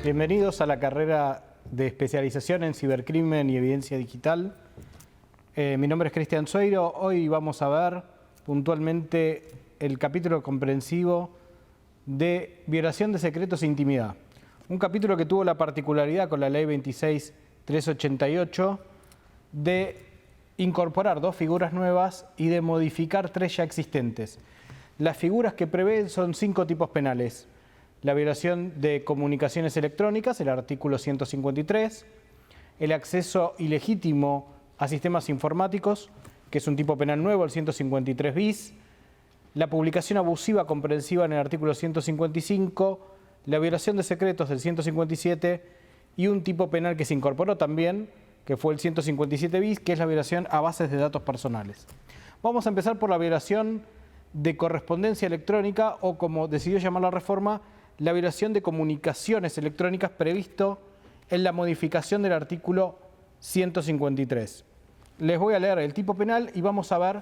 Bienvenidos a la carrera de especialización en cibercrimen y evidencia digital. Mi nombre es Cristian Sueiro. Hoy vamos a ver puntualmente el capítulo comprensivo de violación de secretos e intimidad. Un capítulo que tuvo la particularidad con la ley 26.388 de incorporar dos figuras nuevas y de modificar tres ya existentes. Las figuras que prevé son 5 tipos penales. La violación de comunicaciones electrónicas, el artículo 153, el acceso ilegítimo a sistemas informáticos, que es un tipo penal nuevo, el 153 bis, la publicación abusiva comprensiva en el artículo 155, la violación de secretos del 157 y un tipo penal que se incorporó también, que fue el 157 bis, que es la violación a bases de datos personales. Vamos a empezar por la violación de correspondencia electrónica, o como decidió llamar la reforma, la violación de comunicaciones electrónicas previsto en la modificación del artículo 153. Les voy a leer el tipo penal y vamos a ver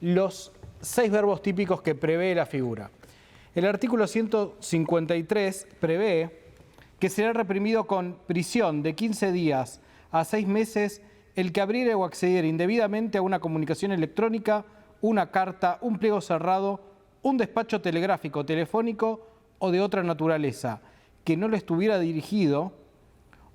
los 6 verbos típicos que prevé la figura. El artículo 153 prevé que será reprimido con prisión de 15 días a 6 meses el que abriere o accediere indebidamente a una comunicación electrónica, una carta, un pliego cerrado, un despacho telegráfico, telefónico o de otra naturaleza que no le estuviera dirigido,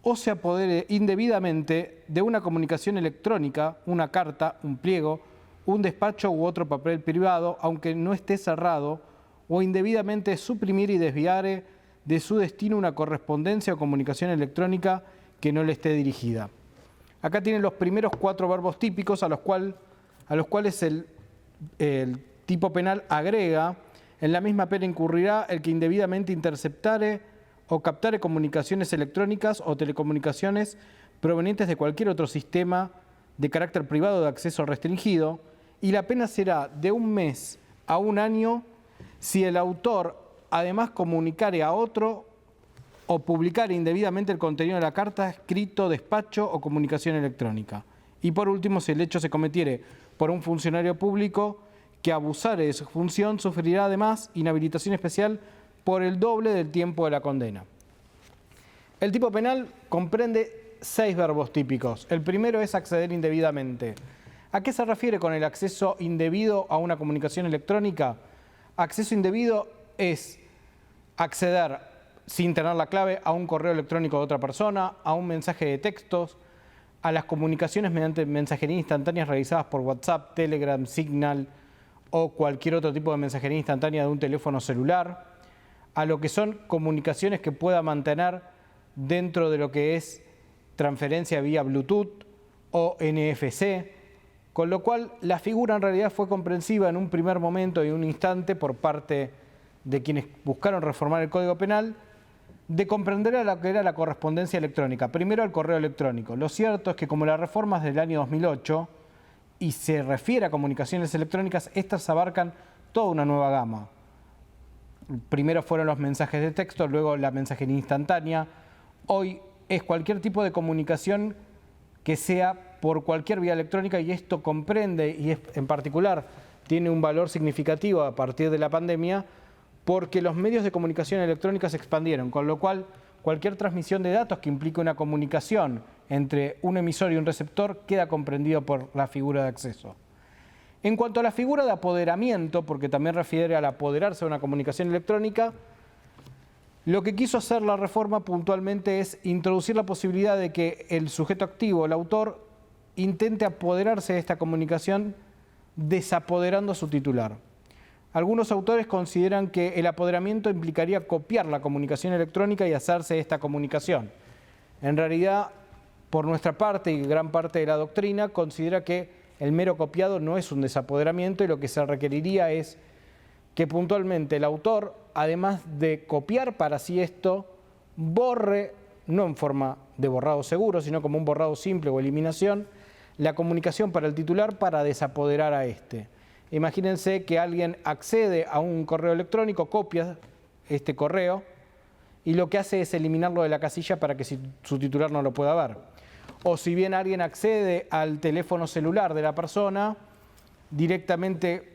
o se apodere indebidamente de una comunicación electrónica, una carta, un pliego, un despacho u otro papel privado, aunque no esté cerrado, o indebidamente suprimir y desviare de su destino una correspondencia o comunicación electrónica que no le esté dirigida. Acá tienen los primeros 4 verbos típicos a los cuales el tipo penal agrega: en la misma pena incurrirá el que indebidamente interceptare o captare comunicaciones electrónicas o telecomunicaciones provenientes de cualquier otro sistema de carácter privado de acceso restringido, y la pena será de 1 mes a 1 año si el autor además comunicare a otro o publicare indebidamente el contenido de la carta, escrito, despacho o comunicación electrónica. Y por último, si el hecho se cometiere por un funcionario público que abusare de su función, sufrirá además inhabilitación especial por el doble del tiempo de la condena. El tipo penal comprende 6 verbos típicos. El primero es acceder indebidamente. ¿A qué se refiere con el acceso indebido a una comunicación electrónica? Acceso indebido es acceder sin tener la clave a un correo electrónico de otra persona, a un mensaje de textos, a las comunicaciones mediante mensajería instantáneas realizadas por WhatsApp, Telegram, Signal o cualquier otro tipo de mensajería instantánea de un teléfono celular, a lo que son comunicaciones que pueda mantener dentro de lo que es transferencia vía Bluetooth o NFC, con lo cual la figura en realidad fue comprensiva en un primer momento y un instante por parte de quienes buscaron reformar el Código Penal, de comprender a lo que era la correspondencia electrónica, primero al correo electrónico. Lo cierto es que como la reforma es del año 2008 y se refiere a comunicaciones electrónicas, estas abarcan toda una nueva gama. Primero fueron los mensajes de texto, luego la mensajería instantánea. Hoy es cualquier tipo de comunicación que sea por cualquier vía electrónica, y esto comprende, y en particular tiene un valor significativo a partir de la pandemia, porque los medios de comunicación electrónica se expandieron, con lo cual cualquier transmisión de datos que implique una comunicación entre un emisor y un receptor queda comprendido por la figura de acceso. En cuanto a la figura de apoderamiento, porque también refiere al apoderarse de una comunicación electrónica, lo que quiso hacer la reforma puntualmente es introducir la posibilidad de que el sujeto activo, el autor, intente apoderarse de esta comunicación desapoderando a su titular. Algunos autores consideran que el apoderamiento implicaría copiar la comunicación electrónica y hacerse de esta comunicación. En realidad, por nuestra parte y gran parte de la doctrina, considera que el mero copiado no es un desapoderamiento, y lo que se requeriría es que puntualmente el autor, además de copiar para sí esto, borre, no en forma de borrado seguro, sino como un borrado simple o eliminación, la comunicación para el titular para desapoderar a este. Imagínense que alguien accede a un correo electrónico, copia este correo y lo que hace es eliminarlo de la casilla para que su titular no lo pueda ver. O si bien alguien accede al teléfono celular de la persona, directamente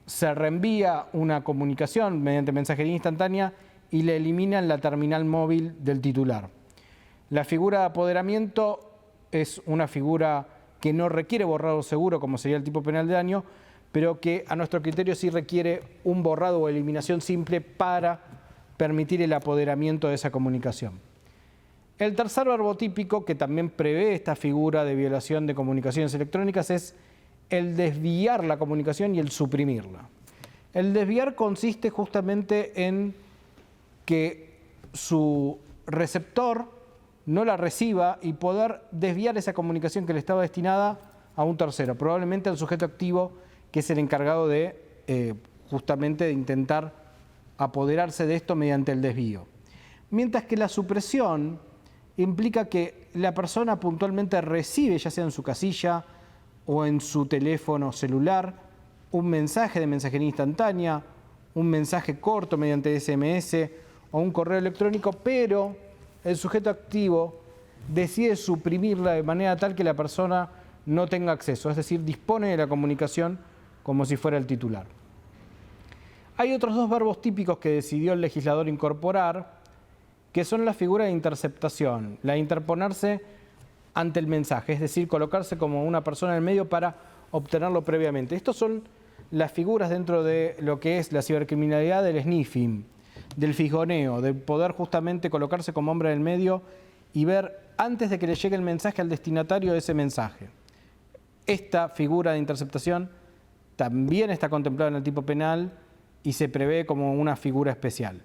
se reenvía una comunicación mediante mensajería instantánea y la elimina en la terminal móvil del titular. La figura de apoderamiento es una figura que no requiere borrado seguro, como sería el tipo penal de daño, pero que a nuestro criterio sí requiere un borrado o eliminación simple para permitir el apoderamiento de esa comunicación. El tercer verbo típico que también prevé esta figura de violación de comunicaciones electrónicas es el desviar la comunicación y el suprimirla. El desviar consiste justamente en que su receptor no la reciba y poder desviar esa comunicación que le estaba destinada a un tercero, probablemente al sujeto activo, que es el encargado de justamente de intentar apoderarse de esto mediante el desvío. Mientras que la supresión implica que la persona puntualmente recibe, ya sea en su casilla o en su teléfono celular, un mensaje de mensajería instantánea, un mensaje corto mediante SMS o un correo electrónico, pero el sujeto activo decide suprimirla de manera tal que la persona no tenga acceso, es decir, dispone de la comunicación como si fuera el titular. Hay otros dos verbos típicos que decidió el legislador incorporar, que son la figura de interceptación, la de interponerse ante el mensaje, es decir, colocarse como una persona en el medio para obtenerlo previamente. Estos son las figuras dentro de lo que es la cibercriminalidad del sniffing, del fisgoneo, de poder justamente colocarse como hombre en el medio y ver antes de que le llegue el mensaje al destinatario de ese mensaje. Esta figura de interceptación también está contemplada en el tipo penal y se prevé como una figura especial.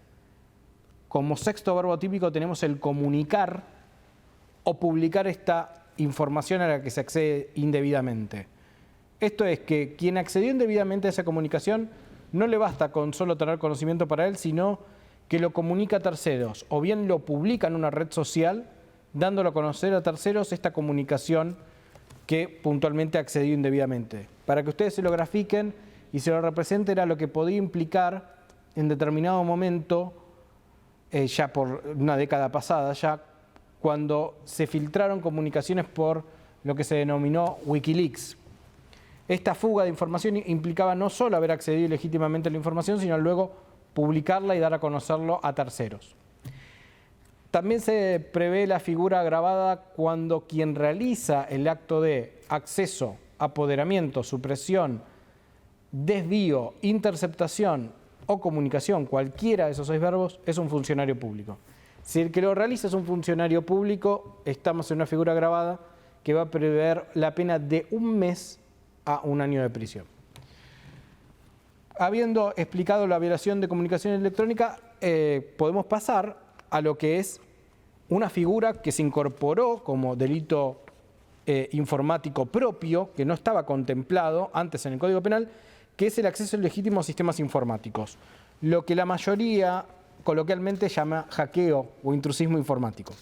Como sexto verbo típico tenemos el comunicar o publicar esta información a la que se accede indebidamente. Esto es que quien accedió indebidamente a esa comunicación no le basta con solo tener conocimiento para él, sino que lo comunica a terceros, o bien lo publica en una red social, dándolo a conocer a terceros esta comunicación que puntualmente accedió indebidamente. Para que ustedes se lo grafiquen y se lo representen, era lo que podía implicar en determinado momento, ya por una década pasada, ya cuando se filtraron comunicaciones por lo que se denominó Wikileaks. Esta fuga de información implicaba no solo haber accedido ilegítimamente a la información, sino luego publicarla y dar a conocerlo a terceros. También se prevé la figura agravada cuando quien realiza el acto de acceso, apoderamiento, supresión, desvío, interceptación o comunicación, cualquiera de esos 6 verbos, es un funcionario público. Si el que lo realiza es un funcionario público, estamos en una figura agravada que va a prever la pena de 1 mes a 1 año de prisión. Habiendo explicado la violación de comunicación electrónica, podemos pasar a lo que es una figura que se incorporó como delito informático propio, que no estaba contemplado antes en el Código Penal, que es el acceso ilegítimo a sistemas informáticos, lo que la mayoría coloquialmente llama hackeo o intrusismo informático.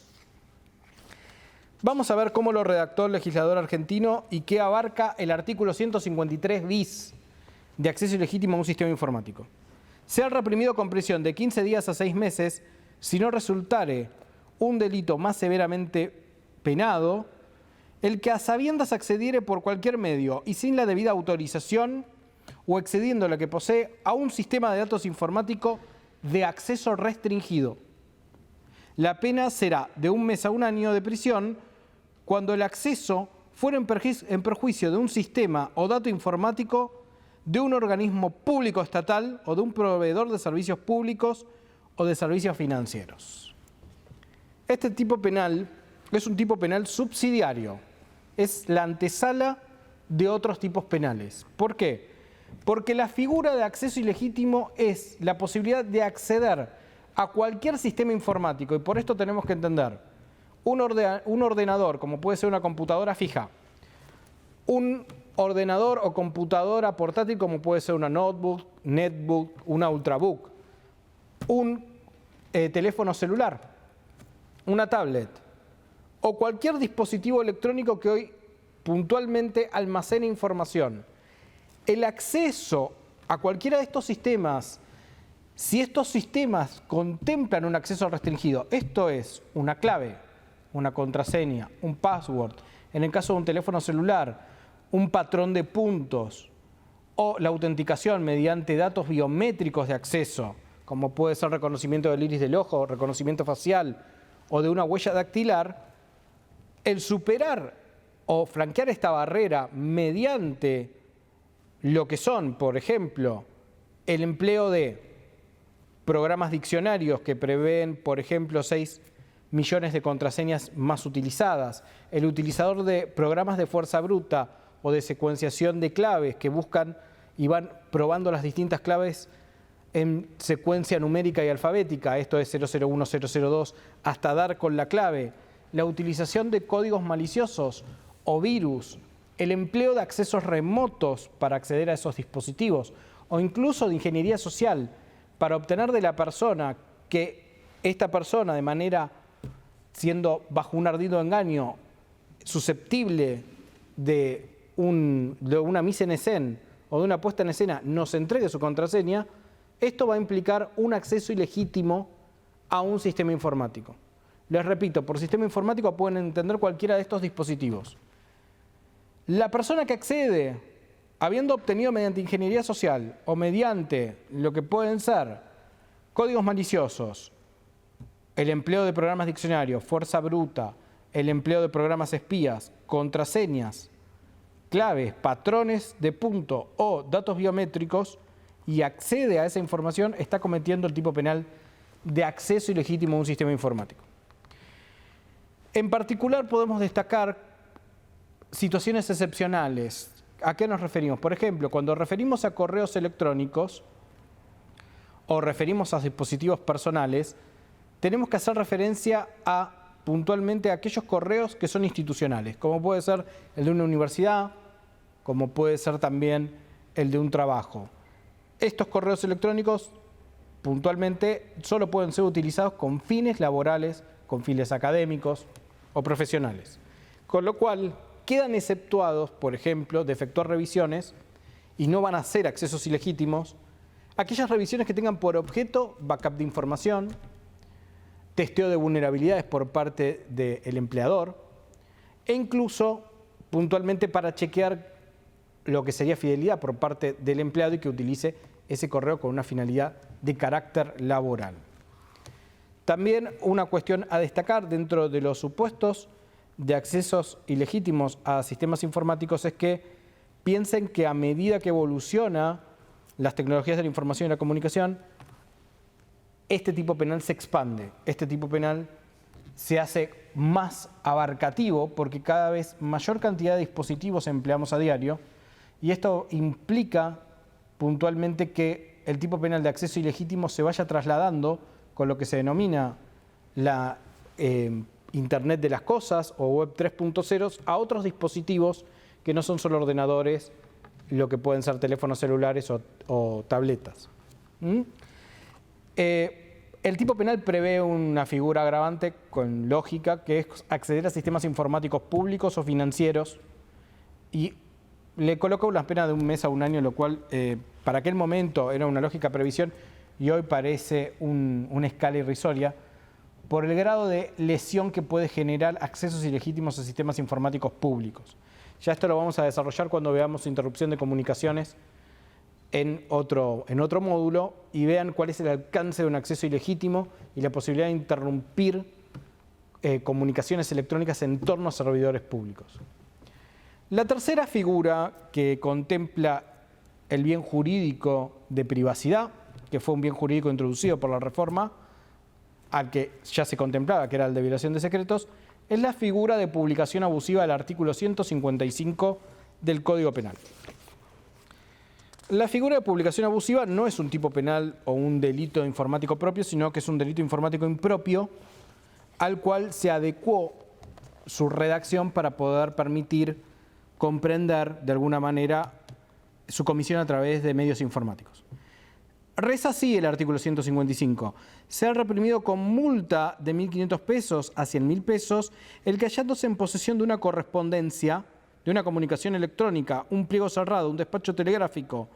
Vamos a ver cómo lo redactó el legislador argentino y qué abarca el artículo 153 bis de acceso ilegítimo a un sistema informático. Sea reprimido con prisión de 15 días a 6 meses si no resultare un delito más severamente penado el que a sabiendas accediere por cualquier medio y sin la debida autorización o excediendo la que posee a un sistema de datos informático de acceso restringido. La pena será de 1 mes a 1 año de prisión cuando el acceso fuera en perjuicio de un sistema o dato informático de un organismo público estatal o de un proveedor de servicios públicos o de servicios financieros. Este tipo penal es un tipo penal subsidiario, es la antesala de otros tipos penales. ¿Por qué? Porque la figura de acceso ilegítimo es la posibilidad de acceder a cualquier sistema informático y por esto tenemos que entender un ordenador, como puede ser una computadora fija, un ordenador o computadora portátil como puede ser una notebook, netbook, una ultrabook, un teléfono celular, una tablet o cualquier dispositivo electrónico que hoy puntualmente almacene información. El acceso a cualquiera de estos sistemas, si estos sistemas contemplan un acceso restringido, esto es una clave, una contraseña, un password, en el caso de un teléfono celular, un patrón de puntos o la autenticación mediante datos biométricos de acceso, como puede ser reconocimiento del iris del ojo, reconocimiento facial o de una huella dactilar, el superar o flanquear esta barrera mediante lo que son, por ejemplo, el empleo de programas diccionarios que prevén, por ejemplo, 6 millones de contraseñas más utilizadas, el utilizador de programas de fuerza bruta o de secuenciación de claves que buscan y van probando las distintas claves en secuencia numérica y alfabética, esto es 001, 002, hasta dar con la clave, la utilización de códigos maliciosos o virus, el empleo de accesos remotos para acceder a esos dispositivos o incluso de ingeniería social para obtener de la persona que esta persona de manera siendo bajo un ardido engaño susceptible de una mise en escena o de una puesta en escena nos entregue su contraseña, esto va a implicar un acceso ilegítimo a un sistema informático. Les repito, por sistema informático pueden entender cualquiera de estos dispositivos. La persona que accede, habiendo obtenido mediante ingeniería social o mediante lo que pueden ser códigos maliciosos, el empleo de programas diccionarios, fuerza bruta, el empleo de programas espías, contraseñas, claves, patrones de punto o datos biométricos y accede a esa información, está cometiendo el tipo penal de acceso ilegítimo a un sistema informático. En particular podemos destacar situaciones excepcionales. ¿A qué nos referimos? Por ejemplo, cuando referimos a correos electrónicos o referimos a dispositivos personales, tenemos que hacer referencia a puntualmente a aquellos correos que son institucionales, como puede ser el de una universidad, como puede ser también el de un trabajo. Estos correos electrónicos puntualmente solo pueden ser utilizados con fines laborales, con fines académicos o profesionales. Con lo cual quedan exceptuados, por ejemplo, de efectuar revisiones y no van a ser accesos ilegítimos aquellas revisiones que tengan por objeto backup de información, testeo de vulnerabilidades por parte del empleador e incluso puntualmente para chequear lo que sería fidelidad por parte del empleado y que utilice ese correo con una finalidad de carácter laboral. También una cuestión a destacar dentro de los supuestos de accesos ilegítimos a sistemas informáticos es que piensen que a medida que evoluciona las tecnologías de la información y la comunicación, este tipo penal se expande, este tipo penal se hace más abarcativo porque cada vez mayor cantidad de dispositivos empleamos a diario y esto implica puntualmente que el tipo penal de acceso ilegítimo se vaya trasladando con lo que se denomina la Internet de las cosas o Web 3.0 a otros dispositivos que no son solo ordenadores, lo que pueden ser teléfonos celulares o tabletas. El tipo penal prevé una figura agravante con lógica, que es acceder a sistemas informáticos públicos o financieros, y le coloca una pena de 1 mes a 1 año, lo cual para aquel momento era una lógica previsión y hoy parece una escala irrisoria por el grado de lesión que puede generar accesos ilegítimos a sistemas informáticos públicos. Ya esto lo vamos a desarrollar cuando veamos interrupción de comunicaciones en otro módulo y vean cuál es el alcance de un acceso ilegítimo y la posibilidad de interrumpir comunicaciones electrónicas en torno a servidores públicos. La tercera figura que contempla el bien jurídico de privacidad, que fue un bien jurídico introducido por la reforma, al que ya se contemplaba, que era el de violación de secretos, es la figura de publicación abusiva del artículo 155 del Código Penal. La figura de publicación abusiva no es un tipo penal o un delito informático propio, sino que es un delito informático impropio al cual se adecuó su redacción para poder permitir comprender de alguna manera su comisión a través de medios informáticos. Reza así el artículo 155. Sea reprimido con multa de 1.500 pesos a 100.000 pesos el que hallándose en posesión de una correspondencia, de una comunicación electrónica, un pliego cerrado, un despacho telegráfico,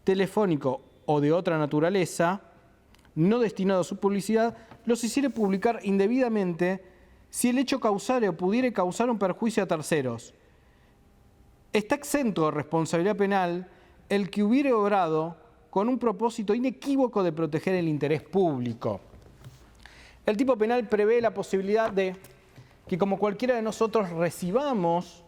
telefónico o de otra naturaleza, no destinado a su publicidad, los hiciere publicar indebidamente si el hecho causare o pudiere causar un perjuicio a terceros. Está exento de responsabilidad penal el que hubiere obrado con un propósito inequívoco de proteger el interés público. El tipo penal prevé la posibilidad de que, como cualquiera de nosotros, recibamos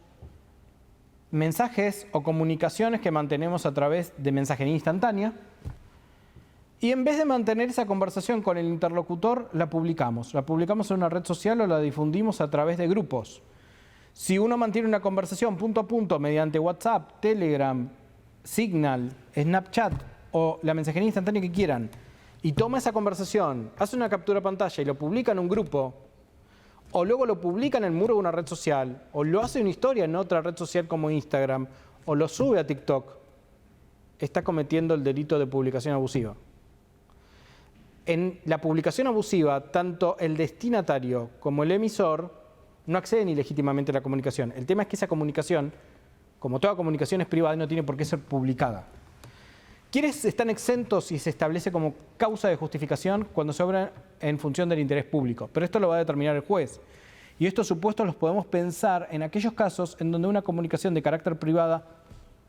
mensajes o comunicaciones que mantenemos a través de mensajería instantánea, y en vez de mantener esa conversación con el interlocutor, la publicamos. La publicamos en una red social o la difundimos a través de grupos. Si uno mantiene una conversación punto a punto mediante WhatsApp, Telegram, Signal, Snapchat o la mensajería instantánea que quieran, y toma esa conversación, hace una captura de pantalla y lo publica en un grupo, o luego lo publica en el muro de una red social, o lo hace una historia en otra red social como Instagram, o lo sube a TikTok, está cometiendo el delito de publicación abusiva. En la publicación abusiva, tanto el destinatario como el emisor no acceden ilegítimamente a la comunicación. El tema es que esa comunicación, como toda comunicación, es privada y no tiene por qué ser publicada. ¿Quiénes están exentos y se establece como causa de justificación cuando se obra en función del interés público? Pero esto lo va a determinar el juez. Y estos supuestos los podemos pensar en aquellos casos en donde una comunicación de carácter privada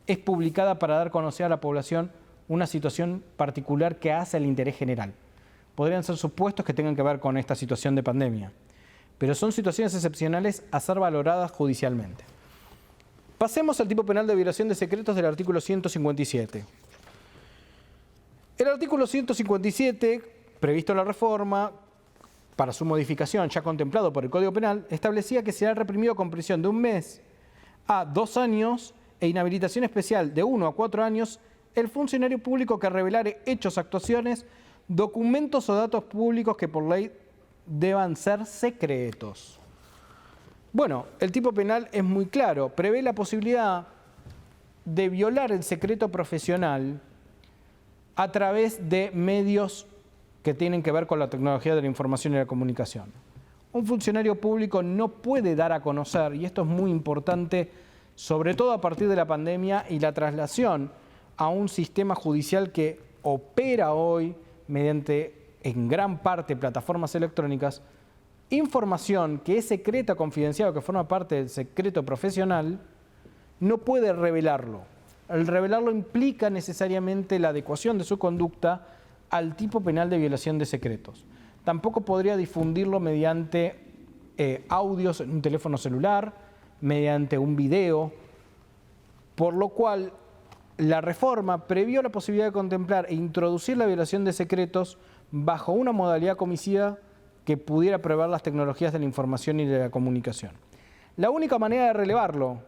es publicada para dar a conocer a la población una situación particular que hace al interés general. Podrían ser supuestos que tengan que ver con esta situación de pandemia, pero son situaciones excepcionales a ser valoradas judicialmente. Pasemos al tipo penal de violación de secretos del artículo 157. El artículo 157, previsto en la reforma, para su modificación ya contemplado por el Código Penal, establecía que será reprimido con prisión de 1 mes a 2 años e inhabilitación especial de 1 a 4 años el funcionario público que revelare hechos, actuaciones, documentos o datos públicos que por ley deban ser secretos. Bueno, el tipo penal es muy claro, prevé la posibilidad de violar el secreto profesional a través de medios que tienen que ver con la tecnología de la información y la comunicación. Un funcionario público no puede dar a conocer, y esto es muy importante, sobre todo a partir de la pandemia y la traslación a un sistema judicial que opera hoy mediante, en gran parte, plataformas electrónicas, información que es secreta, confidencial o que forma parte del secreto profesional, no puede revelarlo. El revelarlo implica necesariamente la adecuación de su conducta al tipo penal de violación de secretos. Tampoco podría difundirlo mediante audios en un teléfono celular, mediante un video, por lo cual la reforma previó la posibilidad de contemplar e introducir la violación de secretos bajo una modalidad comisiva que pudiera prever las tecnologías de la información y de la comunicación. La única manera de relevarlo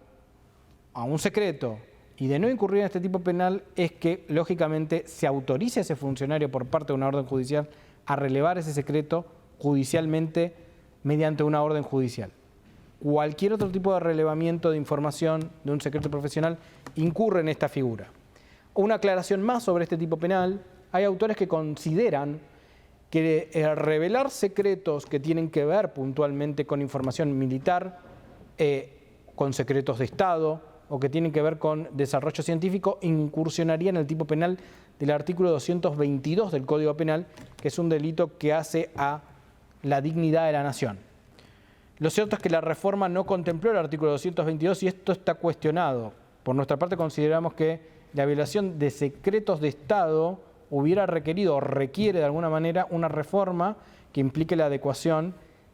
a un secreto y de no incurrir en este tipo penal es que, lógicamente, se autorice a ese funcionario por parte de una orden judicial a relevar ese secreto judicialmente mediante una orden judicial. Cualquier otro tipo de relevamiento de información de un secreto profesional incurre en esta figura. Una aclaración más sobre este tipo penal: hay autores que consideran que revelar secretos que tienen que ver puntualmente con información militar, con secretos de Estado o que tienen que ver con desarrollo científico, incursionaría en el tipo penal del artículo 222 del Código Penal, que es un delito que hace a la dignidad de la nación. Lo cierto es que la reforma no contempló el artículo 222 y esto está cuestionado. Por nuestra parte consideramos que la violación de secretos de Estado hubiera requerido o requiere de alguna manera una reforma que implique la adecuación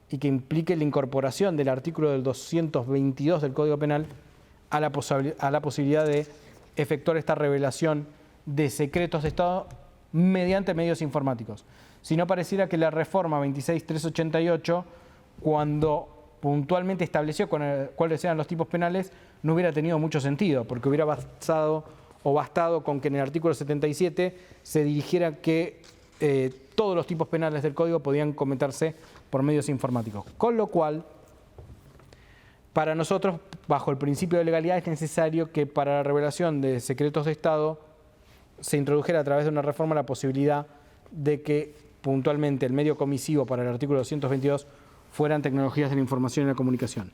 y que implique la incorporación del artículo del 222 del Código Penal a la posibilidad de efectuar esta revelación de secretos de Estado mediante medios informáticos. Si no, pareciera que la reforma 26388, cuando puntualmente estableció cuáles eran los tipos penales, no hubiera tenido mucho sentido, porque hubiera bastado con que en el artículo 77 se dirigiera que todos los tipos penales del Código podían cometerse por medios informáticos. Con lo cual, para nosotros, bajo el principio de legalidad, es necesario que para la revelación de secretos de Estado se introdujera a través de una reforma la posibilidad de que puntualmente el medio comisivo para el artículo 222 fueran tecnologías de la información y la comunicación.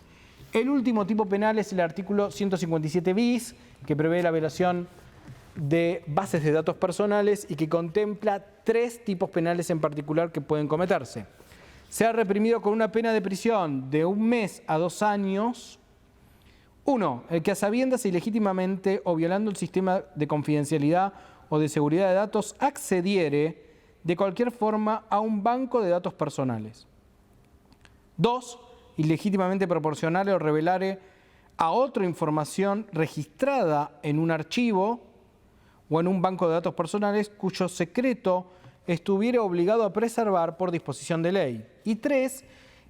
El último tipo penal es el artículo 157 bis, que prevé la violación de bases de datos personales y que contempla 3 tipos penales en particular que pueden cometerse. Se ha reprimido con una pena de prisión de 1 mes a 2 años. 1. El que a sabiendas ilegítimamente o violando el sistema de confidencialidad o de seguridad de datos accediere de cualquier forma a un banco de datos personales. 2. Ilegítimamente proporcionare o revelare a otro información registrada en un archivo o en un banco de datos personales cuyo secreto estuviera obligado a preservar por disposición de ley. Y 3.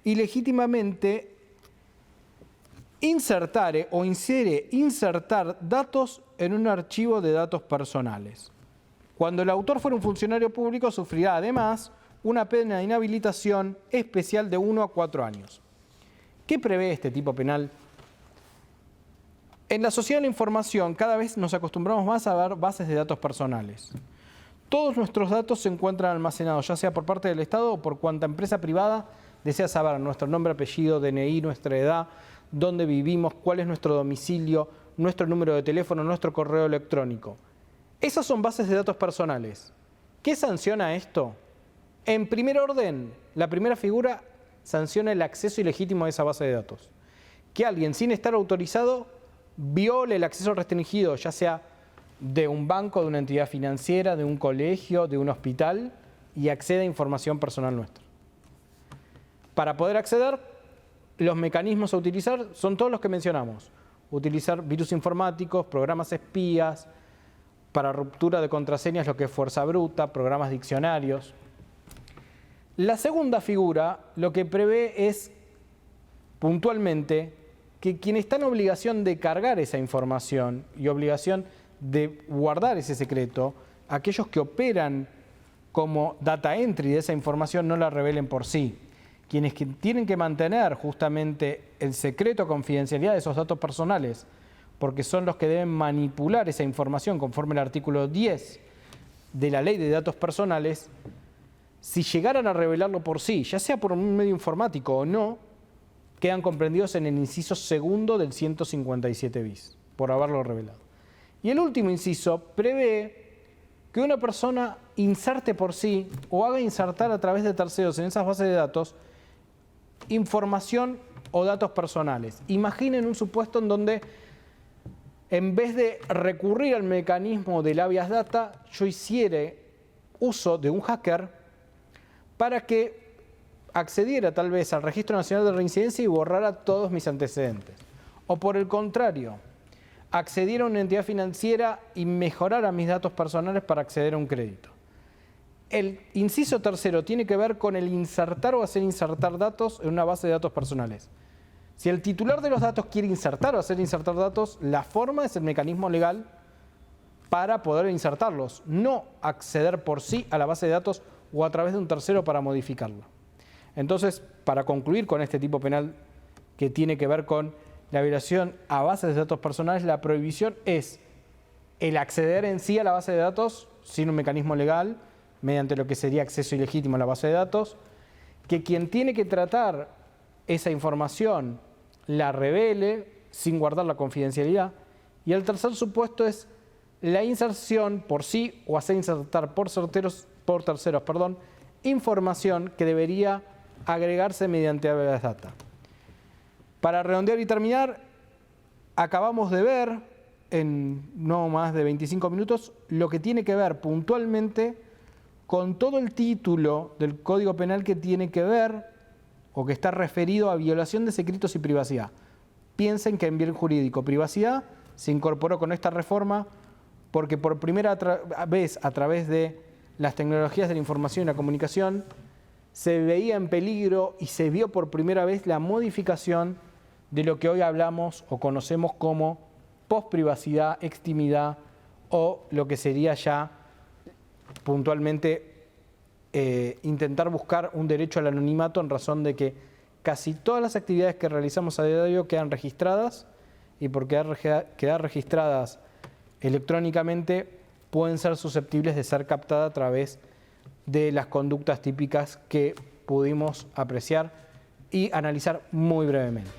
Ilegítimamente insertare o insertar datos en un archivo de datos personales. Cuando el autor fuera un funcionario público, sufrirá además una pena de inhabilitación especial de 1 a 4 años. ¿Qué prevé este tipo penal? En la sociedad de la información cada vez nos acostumbramos más a ver bases de datos personales. Todos nuestros datos se encuentran almacenados, ya sea por parte del Estado o por cuanta empresa privada desea saber nuestro nombre, apellido, DNI, nuestra edad, dónde vivimos, cuál es nuestro domicilio, nuestro número de teléfono, nuestro correo electrónico. Esas son bases de datos personales. ¿Qué sanciona esto? En primer orden, la primera figura sanciona el acceso ilegítimo a esa base de datos. Que alguien sin estar autorizado viole el acceso restringido, ya sea de un banco, de una entidad financiera, de un colegio, de un hospital, y acceda a información personal nuestra. Para poder acceder, los mecanismos a utilizar son todos los que mencionamos. Utilizar virus informáticos, programas espías, para ruptura de contraseñas lo que es fuerza bruta, programas diccionarios. La segunda figura lo que prevé es puntualmente que quien está en obligación de cargar esa información y obligación de guardar ese secreto, aquellos que operan como data entry de esa información no la revelen por sí. Quienes que tienen que mantener justamente el secreto o confidencialidad de esos datos personales, porque son los que deben manipular esa información conforme al artículo 10 de la Ley de Datos Personales, si llegaran a revelarlo por sí, ya sea por un medio informático o no, quedan comprendidos en el inciso segundo del 157 bis, por haberlo revelado. Y el último inciso prevé que una persona inserte por sí o haga insertar a través de terceros en esas bases de datos información o datos personales. Imaginen un supuesto en donde en vez de recurrir al mecanismo del habeas data, yo hiciera uso de un hacker para que accediera tal vez al Registro Nacional de Reincidencia y borrara todos mis antecedentes. O por el contrario, accediera a una entidad financiera y mejorara mis datos personales para acceder a un crédito. El inciso tercero tiene que ver con el insertar o hacer insertar datos en una base de datos personales. Si el titular de los datos quiere insertar o hacer insertar datos, la forma es el mecanismo legal para poder insertarlos, no acceder por sí a la base de datos o a través de un tercero para modificarlo. Entonces, para concluir con este tipo penal que tiene que ver con la violación a bases de datos personales, la prohibición es el acceder en sí a la base de datos sin un mecanismo legal, mediante lo que sería acceso ilegítimo a la base de datos, que quien tiene que tratar esa información la revele sin guardar la confidencialidad, y el tercer supuesto es la inserción por sí o hacer insertar por terceros, información que debería agregarse mediante habeas data. Para redondear y terminar, acabamos de ver en no más de 25 minutos lo que tiene que ver puntualmente con todo el título del Código Penal que tiene que ver o que está referido a violación de secretos y privacidad. Piensen que en bien jurídico privacidad se incorporó con esta reforma porque por primera vez a través de las tecnologías de la información y la comunicación se veía en peligro y se vio por primera vez la modificación de lo que hoy hablamos o conocemos como posprivacidad, extimidad o lo que sería ya puntualmente intentar buscar un derecho al anonimato en razón de que casi todas las actividades que realizamos a diario quedan registradas y por quedar registradas electrónicamente pueden ser susceptibles de ser captadas a través de las conductas típicas que pudimos apreciar y analizar muy brevemente.